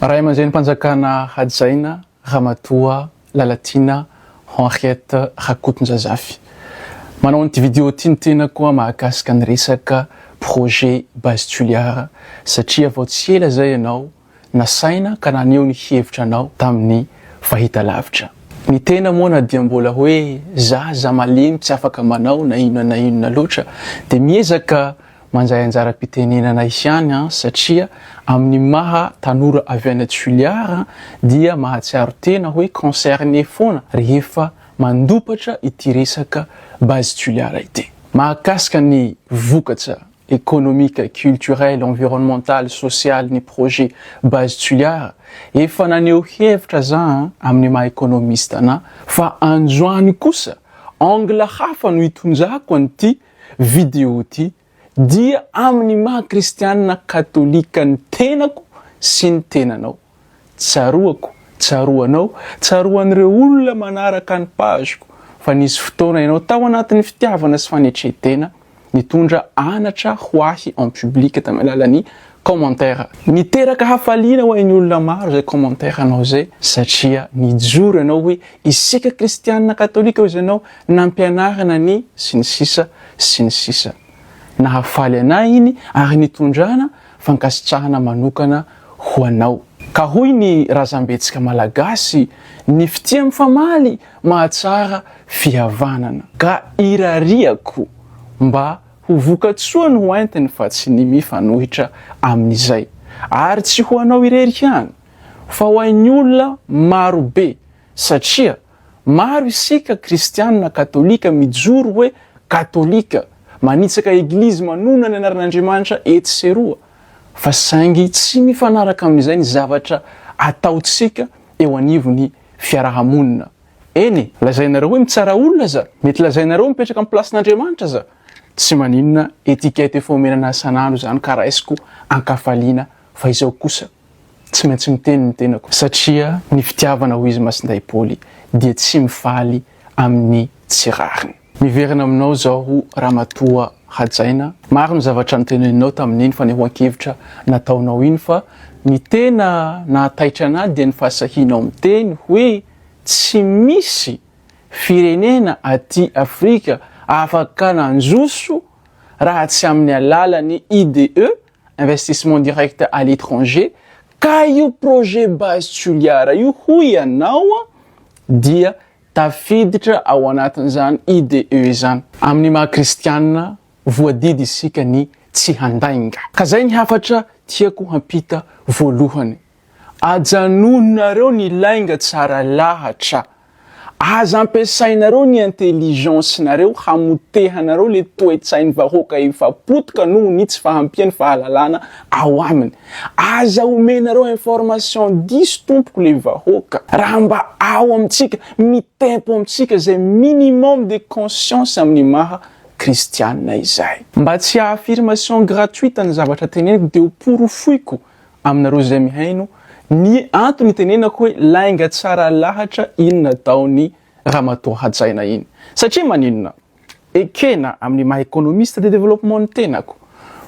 Ray aman-dreny mpanjakana Hajaina, Ramatoa, Lalatina, Henriette Rakotonjazafy. Manao an'ity vidéo ty ny tena koa mahakasika ny resaka projet base tuliara satria vao tsy ela zay ianao nasaina ka naneho ny hevitra anao tamin'ny fahitalavitra. Ny tena moa na dia mbola hoe za malemy tsy afaka manao na inona loatra dia miezaka manjay anjara-pitenenana ihany satria amin'ny maha tanora avy any Tuliara dia mahatsiaro tena hoe concerné foana rehefa mandopatra ity resaka base tuliara ity. Mahakasika ny vokatra économique, culturel, environnemental, social ny projet base tuliara efa naneho hevitra za amin'ny maha économiste na fa androany kosa angle hafa no itonjako an'ity vidéo ty dia amin'ny maha kristianina katolika ny tenako sy ny tenanao. Tsaroako, tsaroanao, tsaroan'ireo olona manaraka ny pageko fa nisy fotoana ianao tao anatin'ny fitiavana sy fanetretena nitondra anatra ho ahy en public tamin'ny alalan'ny commentaire. Niteraka hafaliana ho an'ny olona maro zay commentaire anao zay satria nijoro ianao hoe isika kristianina katolika hozy ianao nampianarana ny sy ny sisa. Nahafaly anay iny ary nitondrana fankasitrahana manokana ho anao. Ka hoy ny razambetsika malagasy ny fitia mifamaly mahatsara fihavanana ka irariako mba ho vokatsoa ny hoentiny fa tsy ny mifanohitra amin'izay ary tsy ho anao irery ihany fa ho an'ny olona maro be satria maro isika kristianina katolika mijoro hoe katolika manitsaka eglizy manona ny anaran'Andriamanitra etsy sy eroa fa saingy tsy mifanaraka amin'izay ny zavatra ataotsika eo anivon'ny fiarahamonina. Eny, lazainareo hoe mitsara olona za, mety lazainareo mipetraka amin'ny plasin'Andriamanitra za. Tsy maninona etikety efa omenana isan'andro zany ka raisiko ankafaliana fa izao kosa tsy maintsy miteny ny tenako satria ny fitiavana ho izy Masinday Paoly dia tsy mifaly amin'ny tsirariny. Miverina aminao zao Ramatoa Hajaina. Maro ny zavatra niteneninao tamin'iny fanehoan-kevitra nataonao iny fa ny tena nahataitra anahy dia ny fahasahianao miteny hoe tsy misy firenena aty Afrika afaka nanjoso raha tsy amin'ny alalan'ny IDE, investissement direct à l'étranger, ka io projet base tuliara io hoy ianao dia tafiditra ao anatin'izany IDE zany. Amin'ny maha kristianina voadidy isika ny tsy handainga. Ka zay ny hafatra tiako hampita voalohany. Ajanonareo ny lainga tsara lahatra. Aza ampiasainareo ny intelligence nareo hamotehanareo le toe-tsainy vahoaka efa potika noho ny tsy fahampiany fahalalana ao aminy. Aza omenareo information diso tompoko le vahoaka raha mba ao amintsika mitempo amintsika zay minimum de conscience amin'ny maha kristianina izay. Mba tsy affirmation gratuite ny zavatra teneniko dia ho porofoiko aminareo zay mihaino ny antony tenenako hoe lainga tsara lahatra iny nataony Ramatoa Hajaina iny. Satria maninona? Ekena amin'ny maha économiste de développement ny tenako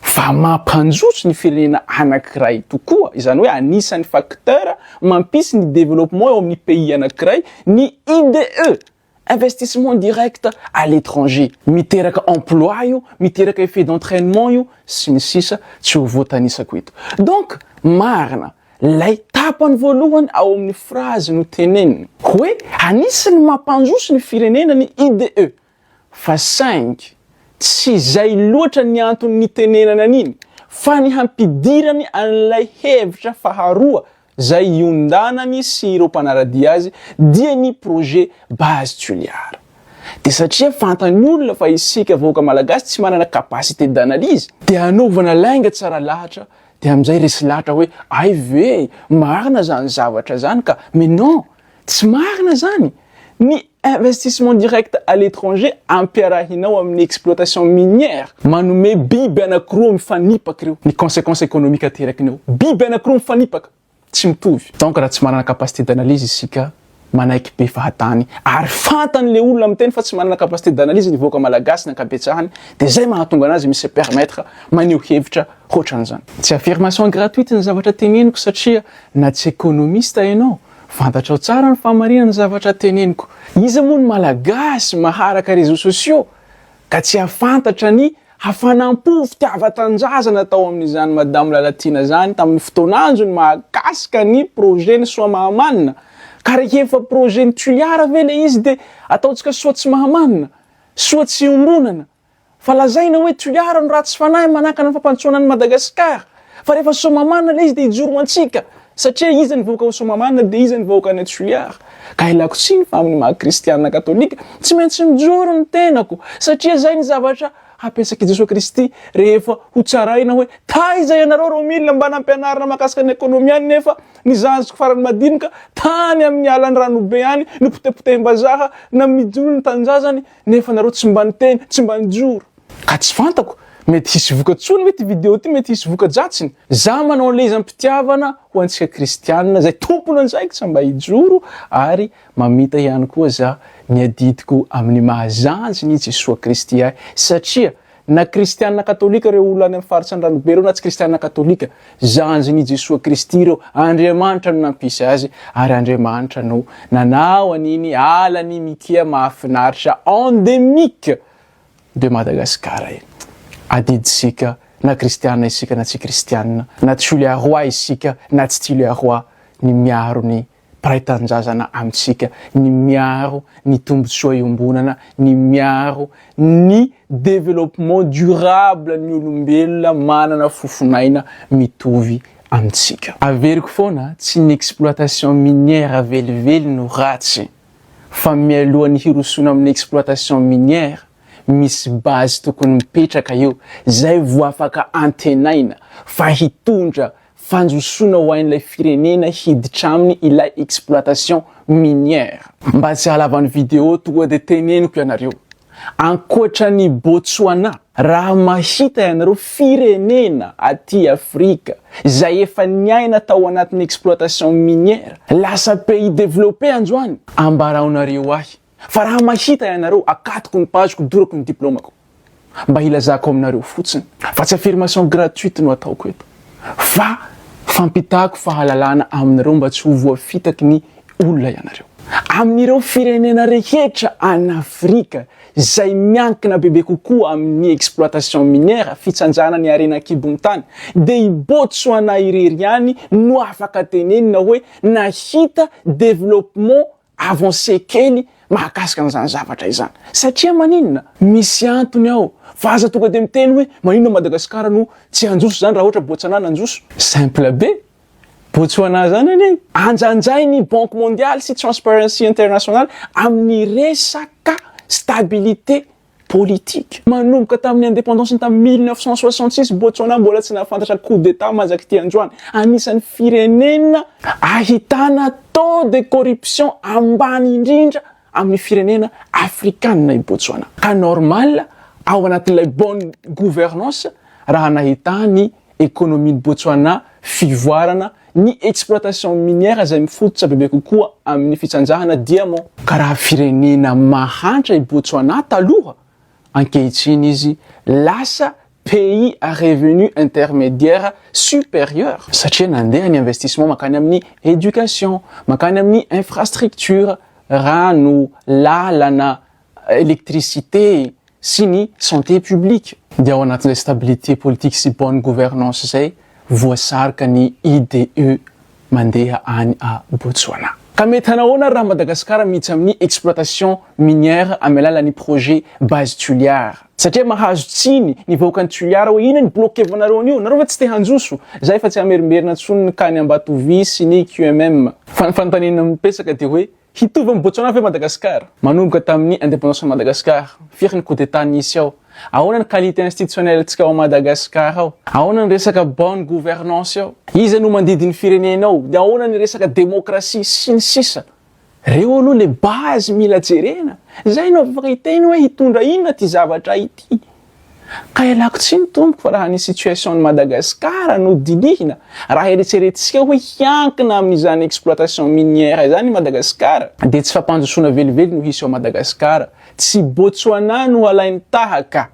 fa mampanjotso ny firenena anankiray tokoa. Izany hoe anisan'ny facteur mampisy ny développement eo amin'ny pays anankiray ny IDE, investissement direct à l'étranger. Miteraka emploi io, miteraka effet d'entraînement io sy ny sisa tsy ho voatanisako eto. Donc marina lay tapany voalohany ao amin'ny phrase no teneniny hoe anisany mampanjoso ny firenena ny IDE fa saingy tsy zay loatra ny antony ny tenenana an'iny fa ny hampidirany an'ilay hevitra faharoa zay iondanany sy ireo mpanaradia azy dia ny projet base tuliara. De satria fantany olona fa isika vahoaka malagasy tsy manana capacité d'analyse dia anaovana lainga tsara lahatra dia amizay resy lahatra hoe ay ve marina zany zavatra zany ka mais non tsy marina zany. Ny investissement direct à l'étranger ampiarahinao amin'ny exploitation minière manome biby anankiroa mifanipaka ireo ny conséquences économiques aterakinao biby anankiroa mifanipaka tsy mitovy. Donc raha tsy manana capacité d'analyse isika manaiky be fahatany ary fantany le olona miteny fa tsy manana capacité d'analyse nivoaka malagasy na ankabetsahany de zay mahatonga anazy misy permettre maneho hevitra hoatran'izany. Tsy affirmation gratuite ny zavatra teneniko satria na tsy économiste ianao fantatrao tsara ny fahamarinana ny zavatra teneniko. Izy moa ny malagasy maharaka réseaux sociaux ka tsy afantatra ny hafanam-po fitiava-tanindrazana tao amin'izany madame Lalatina zany tamin'ny fotoan'andro ny mahakasika ny projet ny soa mahamanina. Ka rehefa projet ny Tuliara ve le izy de ataontsika soa tsy mahamanina, soa tsy ombonana. Fa lazaina hoe Tuliara no ratsy fanahy manakana ny fampandrosoana ny Madagasikara. Fa rehefa soa mahamanina le izy de ijoro antsika satria izy nivoaka ho soa mahamanina de izy nivoaka ny Tuliara. Ka ilako tsiny fa amin'ny maha kristianina katolika tsy maintsy mijoro ny tenako satria zay ny zavatra hapesaky Jesosy Kristy rehefa ho tsaraina hoe taiza ianareo reo milina mba nampianarina makasika ny ekonomia any nefa ny zanjiko farany madinika tany amin'ny alan'ny ranobe any ny potepotehim-bazaha na mijoro ny tanjazany nefa nareo tsy mba niteny tsy mba nijoro. Ka tsy fantako mety hisy vokatsony mety vidéo ty mety hisy vokadratsiny. Za manao le zampitiavana ho antsika kristianina zay tompony anzaiky tsy mba hijoro ary mamita ihany koa za ny adidiko amin'ny mahazanjy ny Jesosy Kristy ahy satria na kristianina katolika reo olona any amin'ny faritsy ny ranobe reo na tsy kristianina katolika zanjy ny Jesosy Kristy reo Andriamanitra no nampisy azy ary Andriamanitra no nanao an'iny alany mikia mahafinaritra endémique de Madagascar. Adidisika na kristianina isika na tsy kristianina na Tuliarois isika na tsy Tuliarois ny miaro ny paraitanjazana amitsika ny miaro ny tombotsoa iombonana ny miaro ny développement durable ny olombelona manana fofonaina mitovy amitsika. Averiko foana tsy ny exploitation minière velively no ratsy fa mialohan'ny hirosona amin'ny exploitation minière misy base tokony mipetraka eo zay vo afaka antenaina fa hitondra fanjosona ho an'ilay firenena hiditra aminy ilay exploitation minière. Mba tsy halavan'ny vidéo tonga de teneniko ianareo ankoatra ny Botswana raha mahita ianareo firenena aty Afrika zay efa niaina tao anatin'ny exploitation minière lasa pays développé androany ambaraonareo ahy fa raha mahita ianareo akatoko ny pageko dorako ny diplômako mba ilazako aminareo fotsiny fa tsy affirmation gratuite no ataoko eto fa fampitako fahalalana aminareo mba tsy ho voafitaky ny olona ianareo amin'ireo firenena rehetra any Afrika zay miankina bebe kokoa amin'ny exploitation minière fitsanjana ny arena kibony tany de i Botswana irery any no afaka tenenina hoe nahita développement avancé kely mahakasika an'izany zavatra izany satria maninona misy antony ao fa aza tonga de miteny hoe maninona Madagasikara no tsy anjoso zany raha ohatra Botswana nanjoso simple be Botswana zany any anjanjay ny Banque mondiale sy Transparency International amin'ny resaka stabilité politique manomboka tamin'ny indépendance tamin'ny 1966 Botswana mbola tsy nahafantatra coup d'état mazaky ty androany anisan'ny firenena ahitana taux de corruption ambany indrindra amin'ny firenena afrikanina i Botswana. Ka normal ao anatin'ilay bonne gouvernance raha nahita ny économie de Botswana fivoarana ny exploitation minière zay mifototra bebe kokoa amin'ny fitsanjahana diamant. Ka raha firenena mahantra i Botswana taloha ankehitriny izy lasa pays à revenu intermédiaire supérieur satria nandeha ny investissement makany amin'ny éducation makany amin'ny infrastructure rano lalana électricité sy ny santé publique dia ao anatin'ilay stabilité politique sy bonne gouvernance zay voasarika ny IDE mandeha any a Botswana. Ka mety hanahoana raha Madagasikara miditsy amin'ny exploitation minière amin'ny alalan'ny projet base Tuliara satria mahazo tsiny ny vahoaka ny Tuliara hoe ina ny bloquevanareo an'io nareo fa tsy te hanjoso zay fa tsy hamerimberina tsony ny kany Ambatovy sy ny QMM fantanina mipesaka de hoe hitovy amin'ny Botswana fe Madagasikara manomboka tamin'ny indépendance Madagasikara firy ny coup d'état nisy ao ahoana ny qualité institutionnelle tsika ao Madagasikara ao ahoana ny resaka bonne gouvernance ao iza no mandidiny firenenao de ahoana ny resaka démocratie sy ny sisa reo aloha le base mila jerena zay no afaka hiteny hoe hitondra inona ty zavatra ity ka ialako tsy ny tompoko fa raha ny situation ny Madagasikara no dinihina raha eritreretintsika hoe hiankina amin'izany exploitation minière izany Madagasikara dia tsy fampanjosoana velively no hisy ao Madagasikara, tsy Botswana no alainy tahaka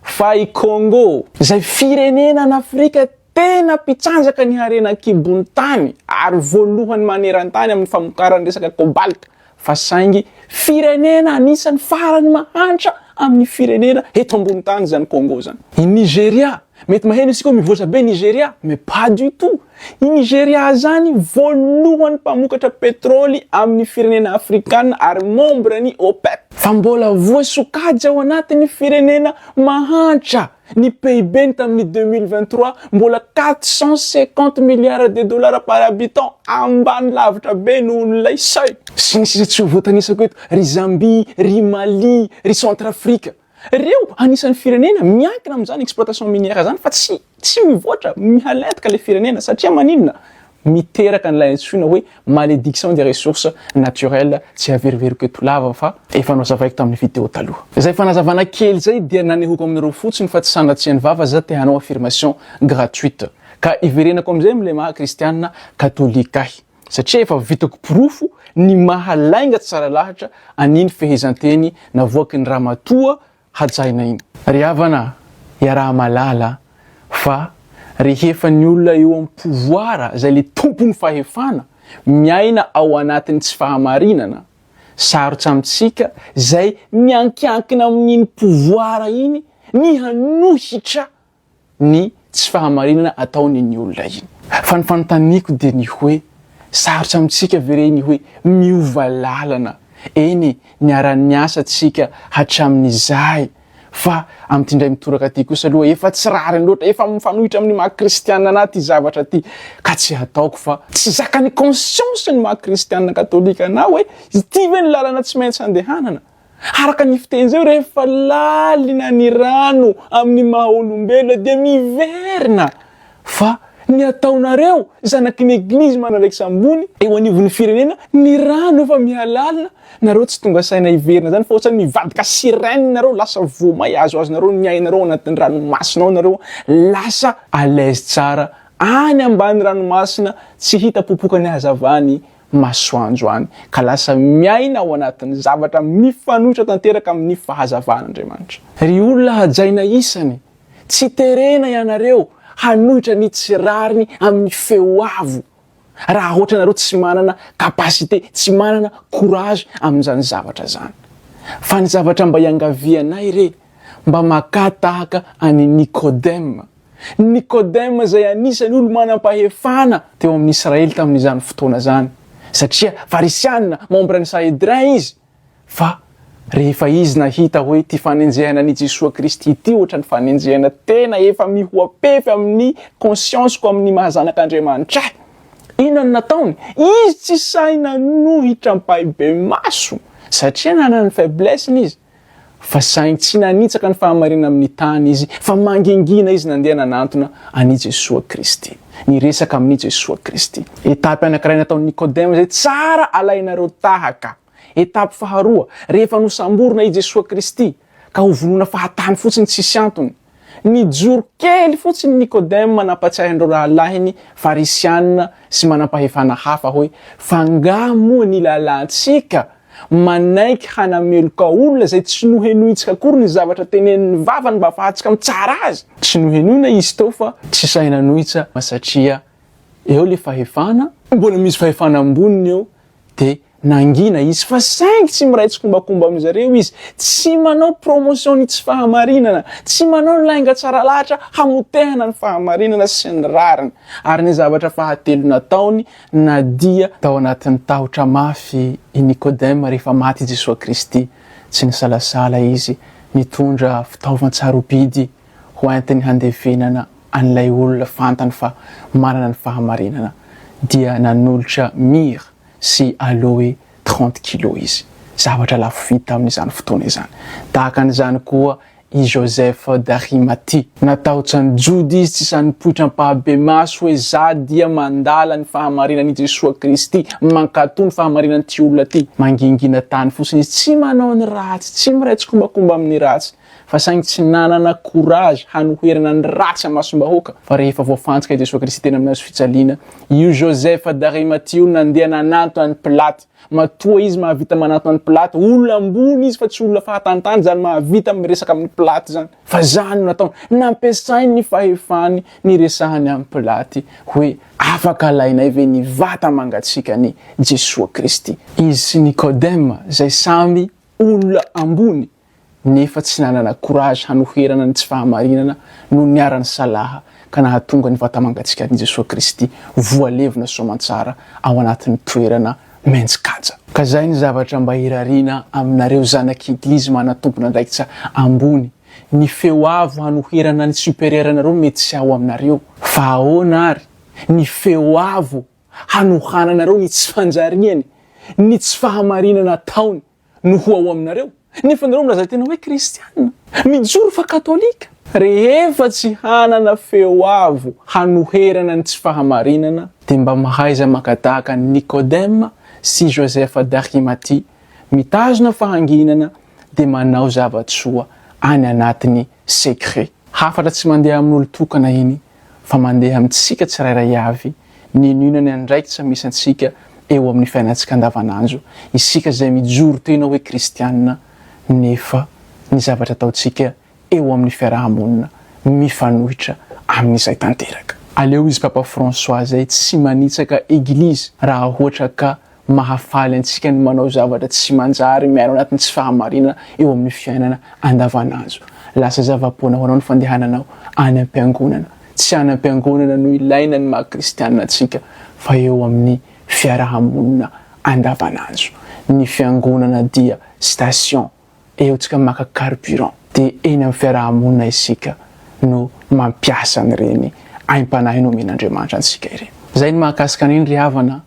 fa i Congo izay firenena an'Afrika tena mpitsanjaka ny harena kibony tany ary voalohany maneran-tany amin'ny famokarany resaka kobalta fa saingy firenena anisan'ny farany mahantra amin'ny firenena eto ambony tany zany Congo zany. I Nigeria, mety maheno isika mivoatra be Nigeria, mais pas du tout. I Nigeria zany voalohany mpamokatra petrôly amin'ny firenena afrikana ary membre ny OPEP. Fa mbola voasokajy ao anatin'ny firenena mahantra. Ny PIB tamin'ny 2023 mbola 450 milliards de dollars par habitant, ambany lavitra be nohon'ilay seuil. Sy ny sisa tsy ho voatanisako eto, ry Zambie, ry Mali, ry Centrafrika. Reo anisan'ny firenena miankina amin'izany exploitation minière zany fa tsy mivoatra mihaletaka le firenena satria maninona miteraka n'ilay antsoina hoe malédiction des ressources naturelles tsy averiveriko eto lava fa efa nozavaiko tamin'ny vidéo taloha. Izay fanazavana kely zay dia nanehoko aminareo fotsiny fa tsy sanatsian'ny vava za te hanao affirmation gratuite ka iverenako amin'izay am'le maha kristianina katolika ahy satria efa vitako profo ny mahalainga tsara lahatra aniny fehezanteny navoaky ny ramatoa hajaina iny. Ry havana iaraha malala fa rehefa ny olona eo amin'ny pouvoir izay le tompony fahefana miaina ao anatin'ny tsy fahamarinana, sarotra amintsika izay miankiankina amin'iny pouvoir iny ny hanohitra ny tsy fahamarinana ataon'iny olona iny. Fa ny fanontaniako dia ny hoe sarotra amintsika vere ny hoe miova lalana. Eny ny aran'ny asantsika hatramin'izay fa am'tindray mitoraka ty kosa aloha efa tsy rariny loatra, efa mifanohitra amin'ny maha kristianina anaty zavatra ty ka tsy hataoko fa tsy zakany conscience ny maha kristianina katolika na hoe ity ve ny lalana tsy maintsy andehanana. Araka ny fiteny zay rehefa lalina ny rano amin'ny maha olombelona dia miverina fa ny ataonareo zanaky ny eglizy manaraiky sambony eo anivon'ny firenena ny rano efa mihalalina nareo tsy tonga saina iverina zany fa ohatrany mivadika sirène nareo lasa vomay azo nareo ny ainareo anatin'ny ranomasina ao nareo lasa à l'aise tsara any ambany ranomasina tsy hita popokany hazavany masoandro any ka lasa miaina ao anatin'ny zavatra mifanohitra tanteraka amin'ny fahazavan'Andriamanitra. Ry olona hajaina isany tsy terena ianareo hanohitra ny tsy rariny amin'ny feo avo raha ohatra nareo tsy manana kapasité, tsy manana courage amin'izany zavatra zany. Fa ny zavatra mba iangavianay re mba makatahaka any Nicodème. Nicodème zay anisany olo manam-pahefana teo amin'ny Israely tamin'izany fotoana zany satria farisianina membre ny Sanhédrin izy fa rehefa izy nahita hoe ty fanenjehana ny Jesosy Kristy ity ohatra ny fanenjehana tena efa mihoapefy amin'ny conscience-ko amin'ny mahazanak'Andriamanitra. Inona no nataony? Izy tsy saina nohitra mpahibe maso satria nanana ny faiblesse izy fa sainy tsy nanitsaka ny fahamarinana amin'ny tany izy fa mangingina izy nandeha nanantona any Jesosy Kristy, ny resaka amin'ny Jesosy Kristy. Etapy anankiray nataon'ny Nicodème zay tsara alainareo tahaka. Etapy faharoa rehefa nosamborina i Jesosy Kristy ka ho vonona fahatany fotsiny tsisy antony. Ny joro kely fotsiny Nicodème manampatsiahin'ireo rahalahiny farisianina sy manam-pahefana hafa hoe fangamo ny lalantsika manaiky hanameloka olona zay tsy nohenoitsika akory ny zavatra tenenin'ny vavany mba afahantsika mitsara azy. Tsy nohenoina izy tao fa tsy saina nohitsa satria eo le fahefana, mbola misy fahefana amboniny eo de nangina izy fa saingy tsy miraitsy kombakomba amin'izareo izy, tsy manao promotion ny tsy fahamarinana, tsy manao lainga tsara lahatra hamotehana ny fahamarinana sy ny rariny. Ary ny zavatra fahatelo nataony nadia tao anatin'ny tahotra mafy i Nicodème rehefa maty Jesosy Kristy. Tsy nisalasala izy nitondra fitaovan-tsarobidy ho entiny handevenana an'ilay olona fantany fa manana ny fahamarinana dia nanolotra mire sy aloe 30 kilo izy. Zavatra lafo vita amin'izany fotoana izany. Tahaka an'izany koa i Joseph d'Arimathie. Natahotra ny jody izy tsy sanipoitra mpahabe maso hoe za dia mandala ny fahamarinan'i Jesosy Kristy, mankatoa ny fahamarinan'ny ty olona ty. Mangingina tany fotsiny izy, tsy manao ny ratsy, tsy miraitsy kombakomba amin'ny ratsy, fa saingy tsy nanana courage hanoherana ny ratsy amasom-bahoaka fa rehefa voafantsika i Jesosy Kristy teny aminazy fitsaliana io Joseph d'Arimathie io nandeha nananto any Pilaty matoa izy mahavita mananto any Pilaty olona ambony izy fa tsy olona fahatantany zany mahavita miresaka amin'ny Pilaty zany fa zany natao nampiasainy ny fahefany ny resahany amin'ny Pilaty hoe afaka alainay ve ny vata mangatsika ny Jesosy Kristy izy sy Nicodème zay samy olona ambony nefa tsy nanana courage hanoherana ny tsy fahamarinana no niarany salaha ka nahatonga ny vata mangatsika ny Jesosy Kristy voalevina soamantsara ao anatin'ny toerana mentsikatsa ka zay ny zavatra mba hirarina aminareo zanak'eglizy manatompona andraikitra ambony ny feo avo hanoherana ny supérieur nareo mety sy ao aminareo fa ahoana ary ny feo avo hanohana nareo ny tsy fanjariany ny tsy fahamarinana ataony no ho ao aminareo nefa nareo milaza tena hoe kristiana mijoro fa katolika rehefa tsy hanana feo avo hanoherana ny tsy fahamarinana dia mba mahaiza makatahaka Nicodème sy Joseph d'Arimathie mitazona fahanginana dia manao zavatsoa any anatiny secret hafatra tsy mandeha amin'olo tokana iny fa mandeha amintsika tsirairay avy ninonany andraikitra misy antsika eo amin'ny fiainantsika andavanandro isika zay mijoro tena hoe kristianina nefa ny zavatra ataotsika eo amin'ny fiarahamonina mifanohitra amin'izay tanteraka aleo izy Papa François zay tsy manitsaka eglizy raha ohatra ka mahafaly antsika ny manao zavatra tsy manjary miaino anatin'ny tsy fahamarinana eo amin'ny fiainana andavanandro lasa zava-poana ho anao ny fandehananao any am-piangonana tsy any am-piangonana no ilaina ny maha-kristianina atsika fa eo amin'ny fiarahamonina andavanandro ny fiangonana dia station eo tsika maka carburant dia eny amin'ny fiarahamonina isika no mampiasa an'ireny aim-panahy no omen'Andriamanitra antsika ireny zay ny mahakasika an'iny ry havana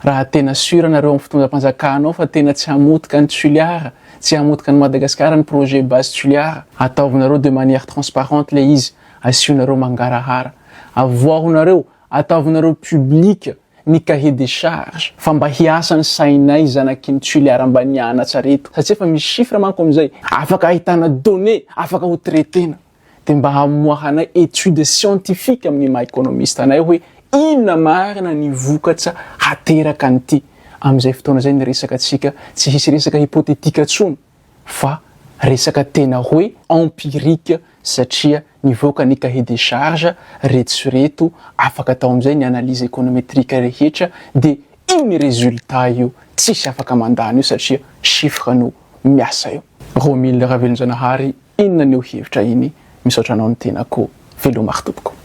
raha tena sura nareo amin'ny fitondram-panjakanao fa tena tsy hamotika ny Tuliara tsy hamotika ny Madagasikara ny projet base Tuliara ataovinareo de manière transparente le izy asionareo mangarahara avoahonareo ataovinareo public ny cahier des charges fa mba hiasa ny sainay zanaky Tuliara mba nianatra reto satria fa misy chiffre manko amizay afaka ahitana données afaka ho traitena dia mba hamoahanay étude scientifique amin'ny maha économiste anay hoe inona marina ny vokatra hateraka an'ity amin'izay fotoana zay ny resaka atsika tsy hisy resaka hypothétique tsony fa resaka tena hoe empirique satria nivoaka ny cahier des charges retsoreto afaka atao amin'izay ny analyse économétrique rehetra dia io ny résultat io tsisy afaka mandany io satria chiffre no miasa io Romile Ravelonjanahary inona ny hevitra iny misaotra anao ny tenako velomary tompoko